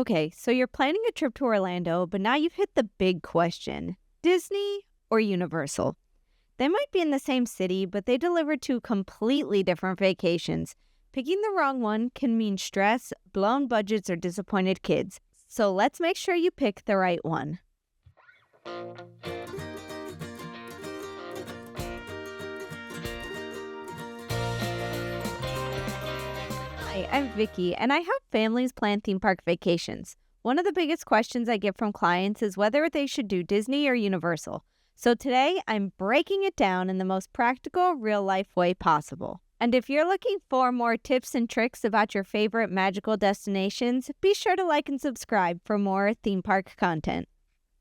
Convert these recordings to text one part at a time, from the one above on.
Okay, so you're planning a trip to Orlando, but now you've hit the big question: Disney or Universal? They might be in the same city, but they deliver two completely different vacations. Picking the wrong one can mean stress, blown budgets, or disappointed kids. So let's make sure you pick the right one. Hi, I'm Vicky, and I help families plan theme park vacations. One of the biggest questions I get from clients is whether they should do Disney or Universal. So today, I'm breaking it down in the most practical, real life way possible. And if you're looking for more tips and tricks about your favorite magical destinations, be sure to like and subscribe for more theme park content.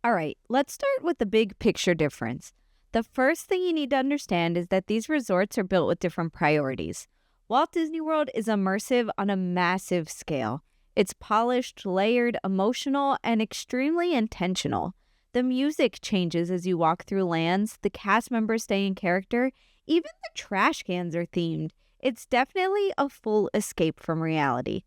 All right, let's start with the big picture difference. The first thing you need to understand is that these resorts are built with different priorities. Walt Disney World is immersive on a massive scale. It's polished, layered, emotional, and extremely intentional. The music changes as you walk through lands, the cast members stay in character, even the trash cans are themed. It's definitely a full escape from reality.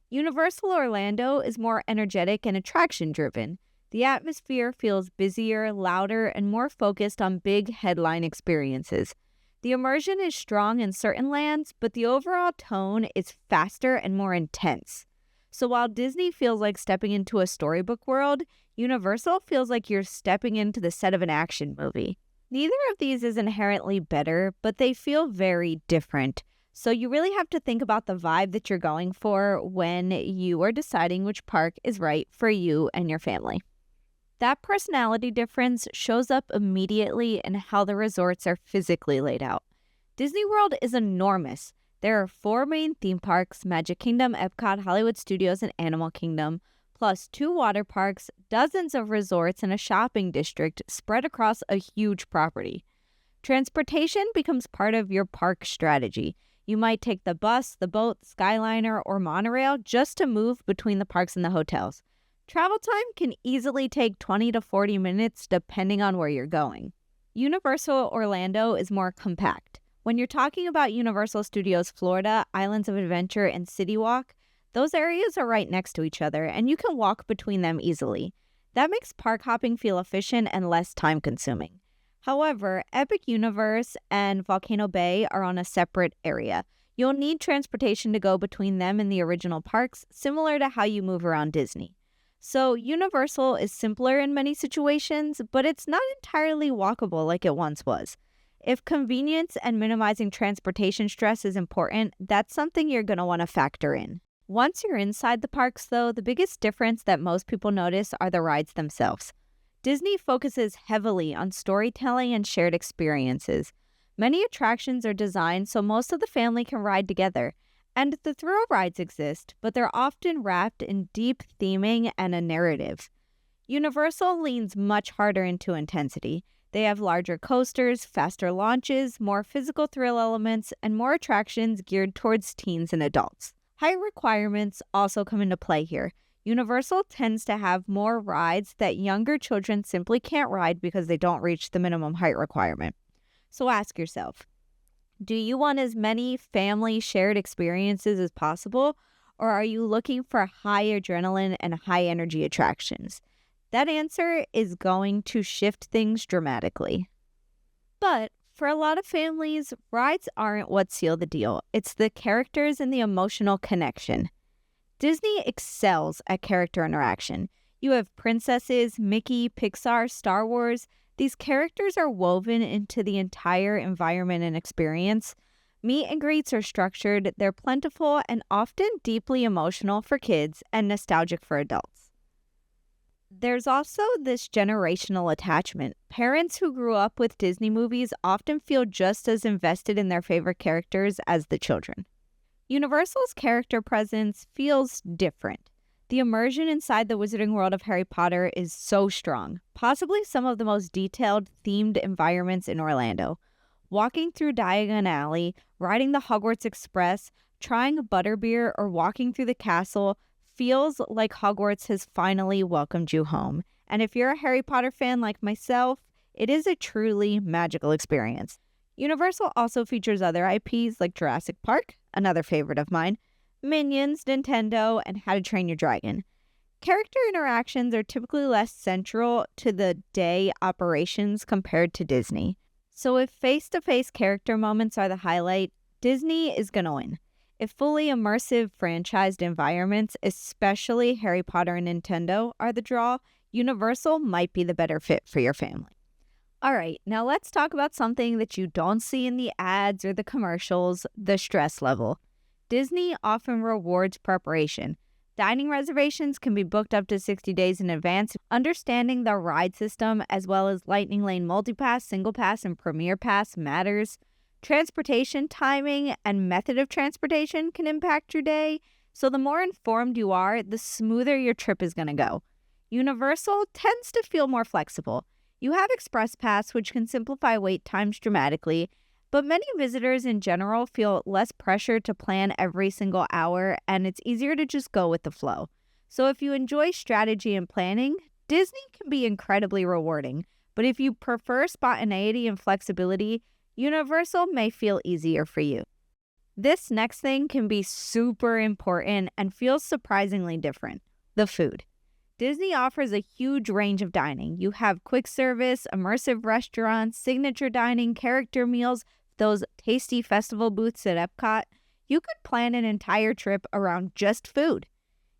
Universal Orlando is more energetic and attraction driven. The atmosphere feels busier, louder, and more focused on big headline experiences. The immersion is strong in certain lands, but the overall tone is faster and more intense. So while Disney feels like stepping into a storybook world, Universal feels like you're stepping into the set of an action movie. Neither of these is inherently better, but they feel very different. So you really have to think about the vibe that you're going for when you are deciding which park is right for you and your family. That personality difference shows up immediately in how the resorts are physically laid out. Disney World is enormous. There are 4 main theme parks: Magic Kingdom, Epcot, Hollywood Studios, and Animal Kingdom, plus 2 water parks, dozens of resorts, and a shopping district spread across a huge property. Transportation becomes part of your park strategy. You might take the bus, the boat, Skyliner, or monorail just to move between the parks and the hotels. Travel time can easily take 20 to 40 minutes depending on where you're going. Universal Orlando is more compact. When you're talking about Universal Studios Florida, Islands of Adventure, and City Walk, those areas are right next to each other and you can walk between them easily. That makes park hopping feel efficient and less time consuming. However, Epic Universe and Volcano Bay are on a separate area. You'll need transportation to go between them and the original parks, similar to how you move around Disney. So Universal is simpler in many situations, but it's not entirely walkable like it once was. If convenience and minimizing transportation stress is important, that's something you're going to want to factor in. Once you're inside the parks, though, the biggest difference that most people notice are the rides themselves. Disney focuses heavily on storytelling and shared experiences. Many attractions are designed so most of the family can ride together. And the thrill rides exist, but they're often wrapped in deep theming and a narrative. Universal leans much harder into intensity. They have larger coasters, faster launches, more physical thrill elements, and more attractions geared towards teens and adults. Height requirements also come into play here. Universal tends to have more rides that younger children simply can't ride because they don't reach the minimum height requirement. So ask yourself, do you want as many family shared experiences as possible, or are you looking for high adrenaline and high energy attractions? That answer is going to shift things dramatically. But for a lot of families, rides aren't what seal the deal. It's the characters and the emotional connection. Disney excels at character interaction. You have princesses, Mickey, Pixar, Star Wars. These characters are woven into the entire environment and experience. Meet and greets are structured, they're plentiful, and often deeply emotional for kids and nostalgic for adults. There's also this generational attachment. Parents who grew up with Disney movies often feel just as invested in their favorite characters as the children. Universal's character presence feels different. The immersion inside the Wizarding World of Harry Potter is so strong, possibly some of the most detailed, themed environments in Orlando. Walking through Diagon Alley, riding the Hogwarts Express, trying a butterbeer, or walking through the castle feels like Hogwarts has finally welcomed you home. And if you're a Harry Potter fan like myself, it is a truly magical experience. Universal also features other IPs like Jurassic Park, another favorite of mine, Minions, Nintendo, and How to Train Your Dragon. Character interactions are typically less central to the day operations compared to Disney. So if face-to-face character moments are the highlight, Disney is going to win. If fully immersive franchised environments, especially Harry Potter and Nintendo, are the draw, Universal might be the better fit for your family. All right, now let's talk about something that you don't see in the ads or the commercials, the stress level. Disney often rewards preparation. Dining reservations can be booked up to 60 days in advance. Understanding the ride system as well as Lightning Lane Multipass, Single Pass, and Premier Pass matters. Transportation timing and method of transportation can impact your day, so the more informed you are, the smoother your trip is going to go. Universal tends to feel more flexible. You have Express Pass, which can simplify wait times dramatically, but many visitors in general feel less pressure to plan every single hour, and it's easier to just go with the flow. So if you enjoy strategy and planning, Disney can be incredibly rewarding, but if you prefer spontaneity and flexibility, Universal may feel easier for you. This next thing can be super important and feels surprisingly different: the food. Disney offers a huge range of dining. You have quick service, immersive restaurants, signature dining, character meals, those tasty festival booths at Epcot. You could plan an entire trip around just food.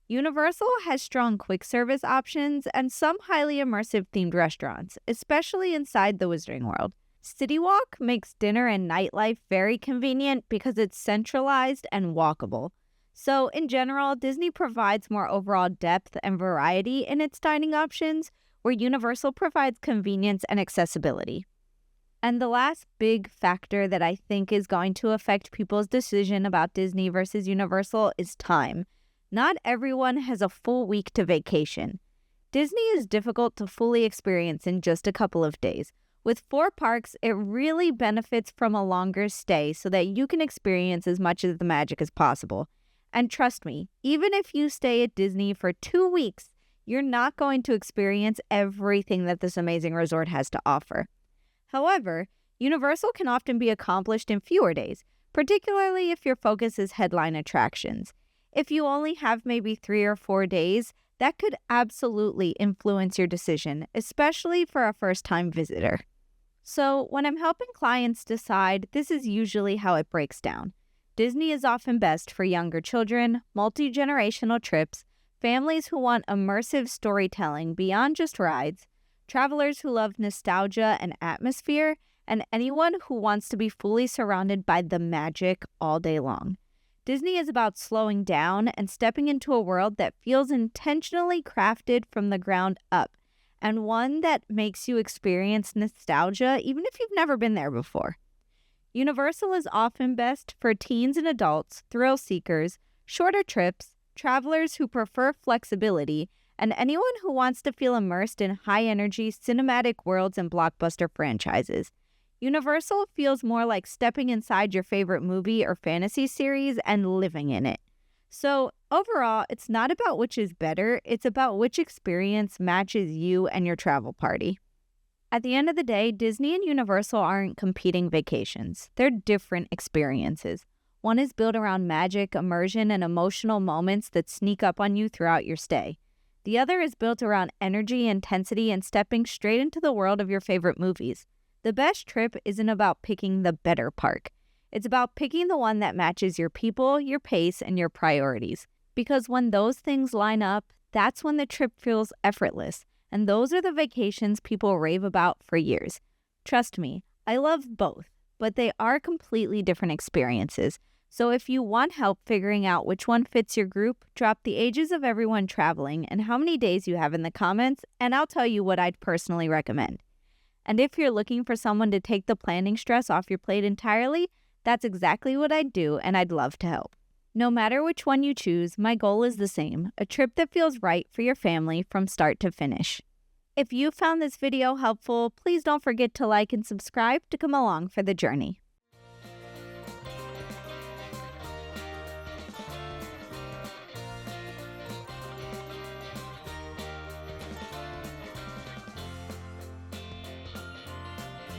Universal has strong quick service options and some highly immersive themed restaurants, especially inside the Wizarding World. City Walk makes dinner and nightlife very convenient because it's centralized and walkable. So, in general, Disney provides more overall depth and variety in its dining options, where Universal provides convenience and accessibility. And the last big factor that I think is going to affect people's decision about Disney versus Universal is time. Not everyone has a full week to vacation. Disney is difficult to fully experience in just a couple of days. With 4 parks, it really benefits from a longer stay so that you can experience as much of the magic as possible. And trust me, even if you stay at Disney for 2 weeks, you're not going to experience everything that this amazing resort has to offer. However, Universal can often be accomplished in fewer days, particularly if your focus is headline attractions. If you only have maybe 3 or 4 days, that could absolutely influence your decision, especially for a first-time visitor. So, when I'm helping clients decide, this is usually how it breaks down. Disney is often best for younger children, multi-generational trips, families who want immersive storytelling beyond just rides, travelers who love nostalgia and atmosphere, and anyone who wants to be fully surrounded by the magic all day long. Disney is about slowing down and stepping into a world that feels intentionally crafted from the ground up, and one that makes you experience nostalgia even if you've never been there before. Universal is often best for teens and adults, thrill seekers, shorter trips, travelers who prefer flexibility, and anyone who wants to feel immersed in high-energy cinematic worlds and blockbuster franchises. Universal feels more like stepping inside your favorite movie or fantasy series and living in it. So, overall, it's not about which is better, it's about which experience matches you and your travel party. At the end of the day, Disney and Universal aren't competing vacations. They're different experiences. One is built around magic, immersion, and emotional moments that sneak up on you throughout your stay. The other is built around energy, intensity, and stepping straight into the world of your favorite movies. The best trip isn't about picking the better park. It's about picking the one that matches your people, your pace, and your priorities. Because when those things line up, that's when the trip feels effortless. And those are the vacations people rave about for years. Trust me, I love both, but they are completely different experiences. So if you want help figuring out which one fits your group, drop the ages of everyone traveling and how many days you have in the comments, and I'll tell you what I'd personally recommend. And if you're looking for someone to take the planning stress off your plate entirely, that's exactly what I'd do, and I'd love to help. No matter which one you choose, my goal is the same: a trip that feels right for your family from start to finish. If you found this video helpful, please don't forget to like and subscribe to come along for the journey.